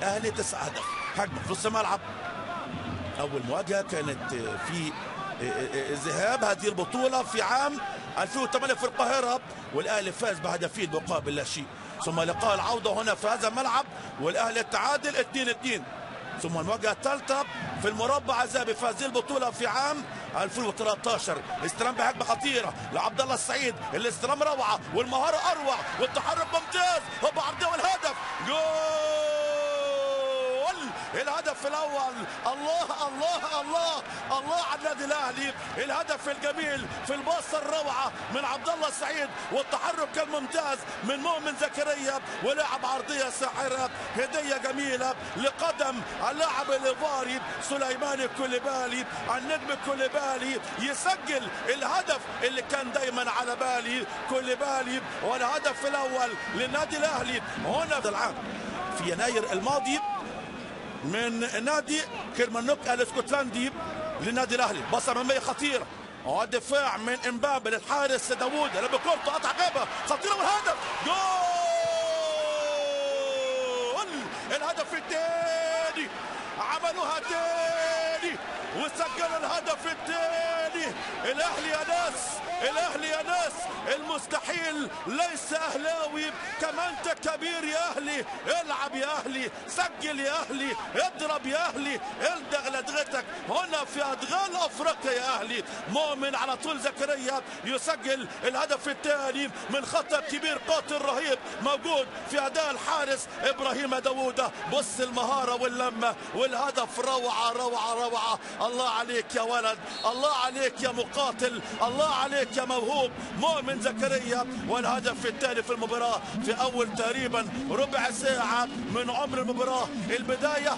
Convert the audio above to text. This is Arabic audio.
الاهلي 9 اهداف. هجمه في نص الملعب. اول مواجهه كانت في ذهاب هذه البطوله في عام 2008 في القاهره، والاهلي فاز بهدفين مقابل لا شيء. ثم لقاء العوده هنا في هذا الملعب والاهلي تعادل 2-2. ثم المواجهه الثالثه في المربع الذهبي في هذه البطوله في عام 2013. استلام بهجمه خطيره لعبد الله السعيد، الاستلام روعه والمهاره اروع والتحرك ممتاز، هوب عرضيه والهدف جول. الهدف الاول. الله الله الله الله على النادي الاهلي. الهدف الجميل في الباصه الروعه من عبد الله السعيد والتحرك الممتاز من مؤمن زكريا، ولعب عرضيه ساحره، هديه جميله لقدم اللاعب الايفواري سليمان كوليبالي. النجم كوليبالي يسجل الهدف اللي كان دايما على بالي كوليبالي، والهدف الاول للنادي الاهلي هنا العام في يناير الماضي من نادي كيرمانوك الاسكتلندي للنادي الاهلي. بصه اماميه خطيره والدفاع من امبابه للحارس داوود، لما كورته قطع غابه خطيره والهدف جول. الهدف الثاني، عملوها تاني وسجلوا الهدف الثاني. الاهلي يا ناس، الاهلي يا ناس، المستحيل ليس اهلاوي. كما انت كبير يا اهلي، العب يا اهلي، سجل يا اهلي، اضرب يا اهلي، الدغ لدغتك هنا في ادغال افريقيا يا اهلي. مؤمن على طول زكريا يسجل الهدف الثاني من خطا كبير قاتل رهيب موجود في اداء الحارس ابراهيم داوود. بص المهاره واللمه والهدف روعه روعه روعه. الله عليك يا ولد، الله عليك يا مقاتل، الله عليك يا موهوب مؤمن زكريا. والهدف الثاني في المباراه في اول تقريبا ربع ساعه من عمر المباراه. البدايه